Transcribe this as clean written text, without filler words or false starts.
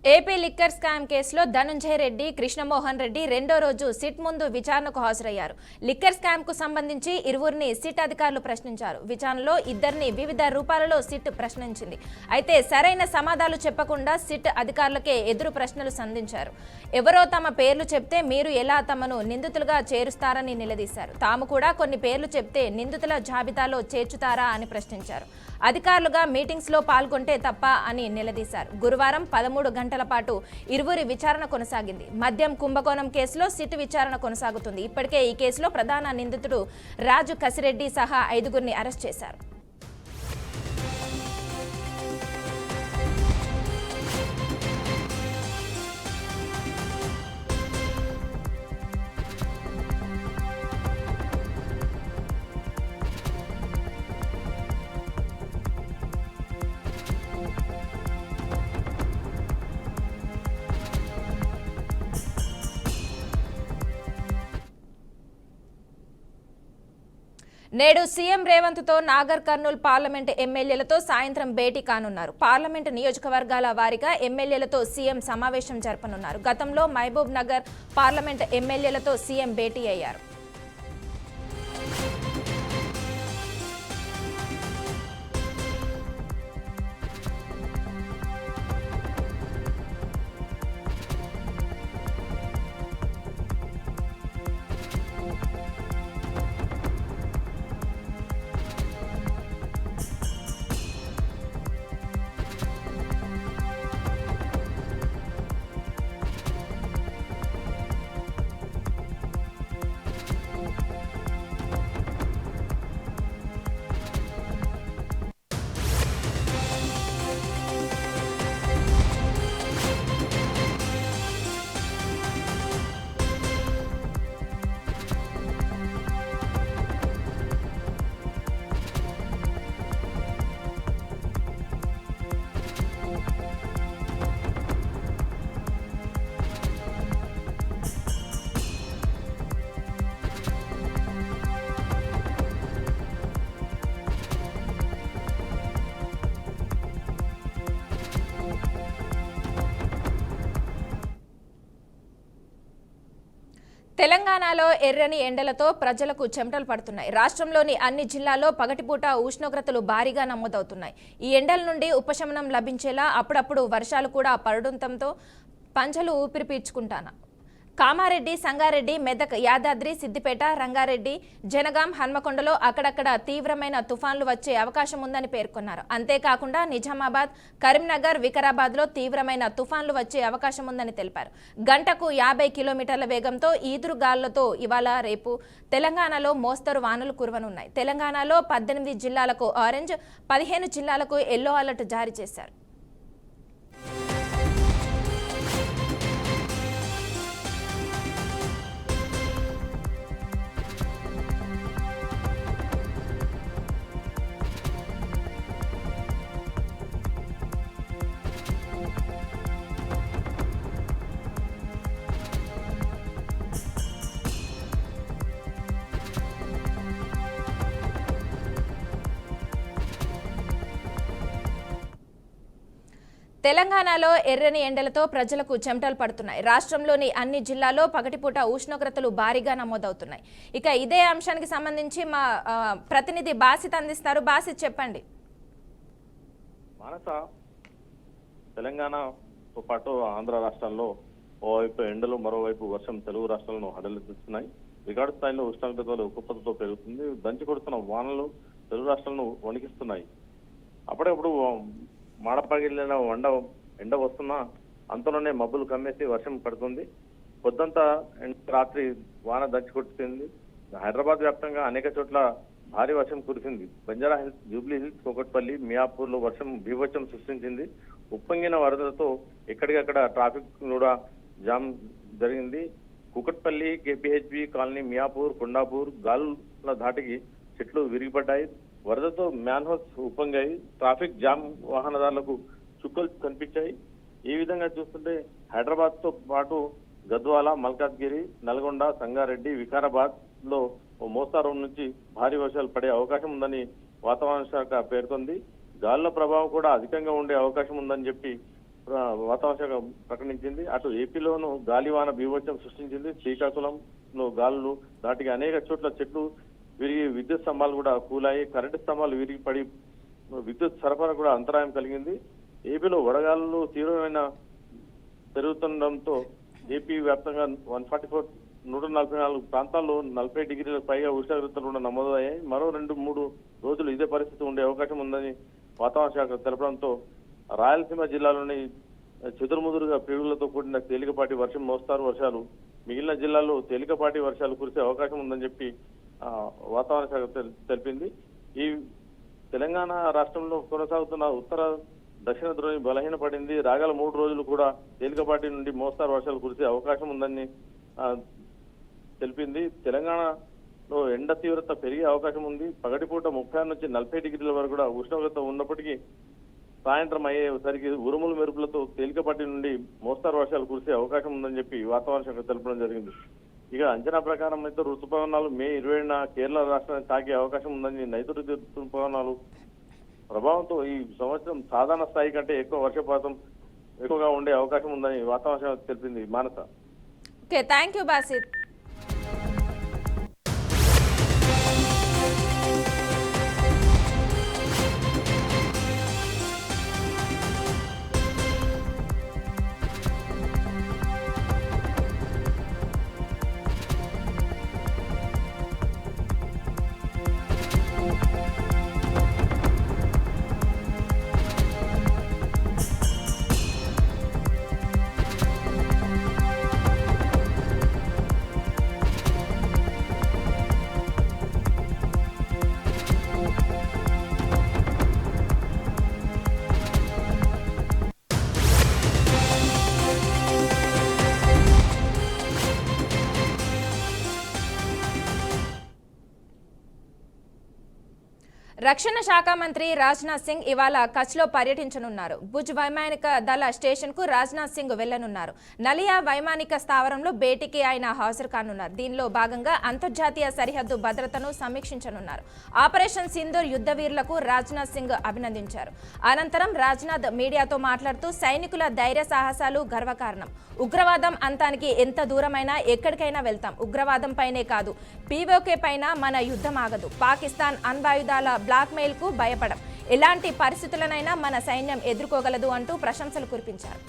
AP liquor scam కేసులో ధనుంజయ రెడ్డి, కృష్ణమోహన్ రెడ్డి రెండో రోజు సిట్ ముందు విచారణకు హాజరయ్యారు. లిక్కర్ స్కామ్ కు సంబంధించి ఇరువురిని సిట్ అధికారులు ప్రశ్నించారు. విచారణలో ఇద్దరిని వివిధ రూపాలలో సిట్ ప్రశ్నించింది. అయితే సరైన సమాధానాలు చెప్పకుండా సిట్ అధికారులకే ఎదురు ప్రశ్నలు సంధించారు. ఎవరో తమ పేర్లు చెప్తే మీరు ఎలా తమను నిందితులుగా చేరుస్తారని నిలదీశారు. తాము కూడా కొన్ని పేర్లు చెప్తే నిందితుల జాబితాలో చేర్చుతారా అని ప్రశ్నించారు. అధికారులుగా మీటింగ్స్ లో పాల్గొంటే తప్ప అని నిలదీశారు. గురువారం 13 గంటల పాటు ఇరువురి విచారణ కొనసాగింది. మద్యం కుంభకోణం కేసులో సిట్ విచారణ కొనసాగుతుంది. ఇప్పటికే ఈ కేసులో ప్రధాన నిందితుడు రాజు కసిరెడ్డి సహా 5గురిని అరెస్ట్ చేశారు. నేడు సీఎం రేవంత్ తో నాగర్ కర్నూల్ పార్లమెంట్ ఎమ్మెల్యేలతో సాయంత్రం భేటీ కానున్నారు. పార్లమెంట్ నియోజకవర్గాల వారీగా ఎమ్మెల్యేలతో సీఎం సమావేశం జరపనున్నారు. గతంలో మహబూబ్ నగర్ పార్లమెంట్ ఎమ్మెల్యేలతో సీఎం భేటీ అయ్యారు. తెలంగాణలో ఎర్రని ఎండలతో ప్రజలకు చెమటలు పడుతున్నాయి. రాష్ట్రంలోని అన్ని జిల్లాల్లో పగటిపూట ఉష్ణోగ్రతలు భారీగా నమోదవుతున్నాయి. ఈ ఎండల నుండి ఉపశమనం లభించేలా అప్పుడప్పుడు వర్షాలు కూడా పడడంతో పంజలు ఊపిరి పీల్చుకుంటాను. కామారెడ్డి, సంగారెడ్డి, మెదక్, యాదాద్రి, సిద్దిపేట, రంగారెడ్డి, జనగాం, హన్మకొండలో అక్కడక్కడ తీవ్రమైన తుఫాన్లు వచ్చే అవకాశం ఉందని పేర్కొన్నారు. అంతేకాకుండా నిజామాబాద్, కరీంనగర్, వికారాబాద్లో తీవ్రమైన తుఫాన్లు వచ్చే అవకాశం ఉందని తెలిపారు. గంటకు 50 కిలోమీటర్ల వేగంతో ఈదురుగాలులతో ఇవాళ రేపు తెలంగాణలో మోస్తరు వానలు కురవనున్నాయి. తెలంగాణలో 18 జిల్లాలకు ఆరెంజ్, 15 జిల్లాలకు ఎల్లో అలర్ట్ జారీ చేశారు. తెలంగాణలో ఎర్రని ఎండలతో ప్రజలకు చెమటలు పడుతున్నాయి. రాష్ట్రంలోని అన్ని జిల్లాల్లో పగటిపూట ఉష్ణోగ్రతలు భారీగా నమోదవుతున్నాయి. ఇక ఇదే అంశానికి సంబంధించి మా ప్రతినిధి బాసిత్ అందిస్తారు. బాసిత్ చెప్పండి. మానస, తెలంగాణతో పాటు ఆంధ్ర రాష్ట్రాల్లో ఓవైపు ఎండలు, మరోవైపు వర్షం తెలుగు రాష్ట్రాలను హడలెత్తిస్తున్నాయి. రికార్డు స్థాయిలో ఉష్ణోగ్రతలు ఉక్కుపతతో పెరుగుతుంది. దంచి కొడుతున్న వానలు తెలుగు రాష్ట్రాలను వణికిస్తున్నాయి. అప్పుడప్పుడు మాడపగిలిన ఎండ వస్తున్నా అంతలోనే మబ్బులు కమ్మేసి వర్షం పడుతుంది. పొద్దంతా రాత్రి వాన దంచి కొట్టుతుంది. హైదరాబాద్ వ్యాప్తంగా అనేక చోట్ల భారీ వర్షం కురిసింది. Banjara hills, Jubilee hills, Kukatpally, Miyapur లో వర్షం బీభత్సం సృష్టించింది. ఉప్పొంగిన వరదలతో ఎక్కడికక్కడ ట్రాఫిక్ కూడా జామ్ జరిగింది. కూకట్పల్లి, కేపీహెచ్బి కాలనీ, మియాపూర్, కొండాపూర్ గాలుల ధాటికి చెట్లు విరిగిపడ్డాయి. వరదతో మ్యాన్ హౌస్ ఉప్పొంగాయి. ట్రాఫిక్ జామ్, వాహనదారులకు చుక్కలు కనిపించాయి. ఈ విధంగా చూస్తుంటే హైదరాబాద్ తో పాటు గద్వాల, మల్కాజ్గిరి, నల్గొండ, సంగారెడ్డి, వికారాబాద్ లో మోస్తారు నుంచి భారీ వర్షాలు పడే అవకాశం ఉందని వాతావరణ శాఖ పేర్కొంది. గాలుల ప్రభావం కూడా అధికంగా ఉండే అవకాశం ఉందని చెప్పి వాతావరణ శాఖ ప్రకటించింది. అటు ఏపీలోనూ గాలివాన బీభత్సం సృష్టించింది. శ్రీకాకుళంలో గాలులు దాటికి అనేక చోట్ల చెట్లు విరిగి విద్యుత్ స్తంభాలు కూడా కూలాయి. కరెంటు స్తంభాలు విరిగి పడి విద్యుత్ సరఫరా కూడా అంతరాయం కలిగింది. ఏపీలో వడగాలులు తీవ్రమైన పెరుగుతుండటంతో ఏపీ వ్యాప్తంగా 144 ప్రాంతాల్లో 40 డిగ్రీలకు పైగా ఉష్ణోగ్రతలు కూడా నమోదయ్యాయి. మరో 2-3 రోజులు ఇదే పరిస్థితి ఉండే అవకాశం ఉందని వాతావరణ శాఖ తెలపడంతో రాయలసీమ జిల్లాలోని చెదురుముదురుగా పిడుగులతో కూడిన తేలికపాటి వర్షం, మోస్తారు వర్షాలు, మిగిలిన జిల్లాల్లో తేలికపాటి వర్షాలు కురిసే అవకాశం ఉందని చెప్పి వాతావరణ శాఖ తెలిపింది. ఈ తెలంగాణ రాష్ట్రంలో కొనసాగుతున్న ఉత్తర దక్షిణ ద్రోణి బలహీనపడింది. రాగల 3 రోజులు కూడా తేలికపాటి నుండి మోస్తారు వర్షాలు కురిసే అవకాశం ఉందని తెలిపింది. తెలంగాణలో ఎండ తీవ్రత పెరిగే అవకాశం ఉంది. పగటిపూట 36 నుంచి 40 డిగ్రీల వరకు కూడా ఉష్ణోగ్రత ఉన్నప్పటికీ సాయంత్రం అయ్యేసరికి ఉరుములు మెరుపులతో తేలికపాటి నుండి మోస్తారు వర్షాలు కురిసే అవకాశం ఉందని చెప్పి వాతావరణ శాఖ తెలపడం జరిగింది. ఇక అంచనా ప్రకారం అయితే ఋతుపవనాలు మే 20న కేరళ రాష్ట్రాన్ని తాకే అవకాశం ఉందని నైరుతి ఋతుపవనాలు ప్రభావంతో ఈ సంవత్సరం సాధారణ స్థాయి కంటే ఎక్కువ వర్షపాతం ఎక్కువగా ఉండే అవకాశం ఉందని వాతావరణ శాఖ తెలిపింది. Manasa. Okay, thank you Basith. రక్షణ శాఖ మంత్రి రాజ్నాథ్ సింగ్ ఇవాళ కచ్లో పర్యటించనున్నారు. భుజ్ వైమానిక దళ స్టేషన్కు రాజ్నాథ్ సింగ్ వెళ్లనున్నారు. నలియా వైమానిక స్థావరంలో భేటీకి ఆయన హాజరు కానున్నారు. దీనిలో భాగంగా అంతర్జాతీయ సరిహద్దు భద్రతను సమీక్షించనున్నారు. ఆపరేషన్ సింధూర్ యుద్ధ వీరులకు రాజ్నాథ్ సింగ్ అభినందించారు. అనంతరం రాజ్నాథ్ మీడియాతో మాట్లాడుతూ సైనికుల ధైర్య సాహసాలు గర్వకారణం. ఉగ్రవాదం అంతానికి ఎంత దూరమైనా ఎక్కడికైనా వెళ్తాం. ఉగ్రవాదం పైనే కాదు, పీఓకే పైన మన యుద్ధం ఆగదు. పాకిస్తాన్ అణ్వాయుధాల బ్లాక్మెయిల్ కు భయపడం. ఎలాంటి పరిస్థితులనైనా మన సైన్యం ఎదుర్కోగలదు అంటూ ప్రశంసలు కురిపించారు.